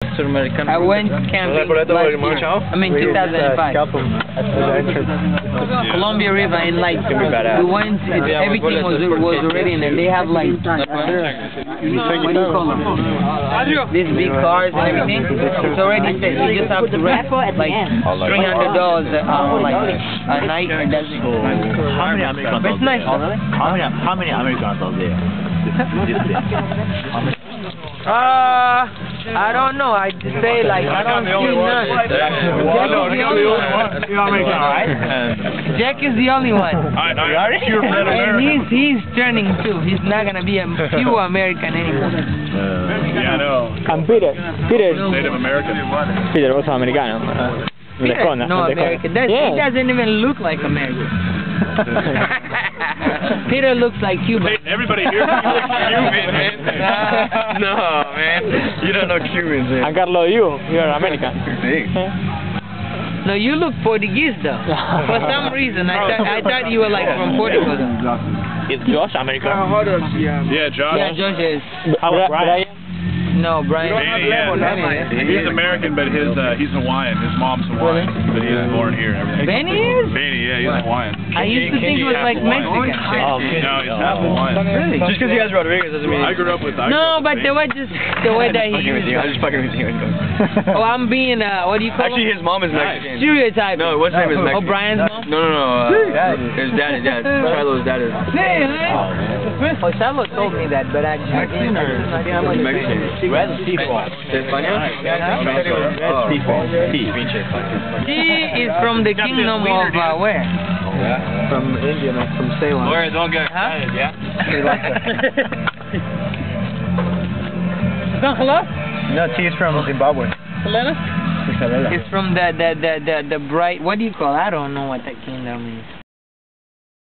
I went camping last year. I mean 2005. Columbia River and like we went. Everything was already in there. They have like what do you call them? These big cars and everything. It's already set. You just have to rent like $300 like a night. That's it. How many Americans? It's nice. How many Americans are there? I don't know. I just say like I don't see none. Jack is the only one. And he's turning too. He's not gonna be a pure American anymore. Yeah, I know. And Peter. Native American. Peter also americano. Peter, no American. He doesn't even look like American. Peter looks like Cuban. Everybody here looks Cuban, man. No, man. You don't know Cubans, man. And Carlo, you're American. No, you look Portuguese though. For some reason, I thought you were like from Portugal though. Is Josh American? Yeah, Josh. Yeah, Josh is. How about Brian? No, Brian. He's American, but he's Hawaiian. His mom's Hawaiian, but he was born here and everything. Benny is? Benny, yeah, he's Hawaiian. I used to think he was like Mexican. No, he's half Hawaiian. Really? Just because he has Rodriguez doesn't mean. I grew up with. No, but they were just the way that he used. I'm just fucking with you. Oh, I'm being what do you call Actually, him? his mom is Mexican. Stereotype. No, what's his name is Mexican. Oh, Brian's mom? No. His dad. Shiloh's dad is. Oh, Shiloh told me that, but I didn't. Mexican. Red Seafoam. She is from the kingdom of where? From India, from Ceylon. Where don't get excited, yeah? No, she's from Zimbabwe. It's from the bright. What do you call? I don't know what that kingdom is.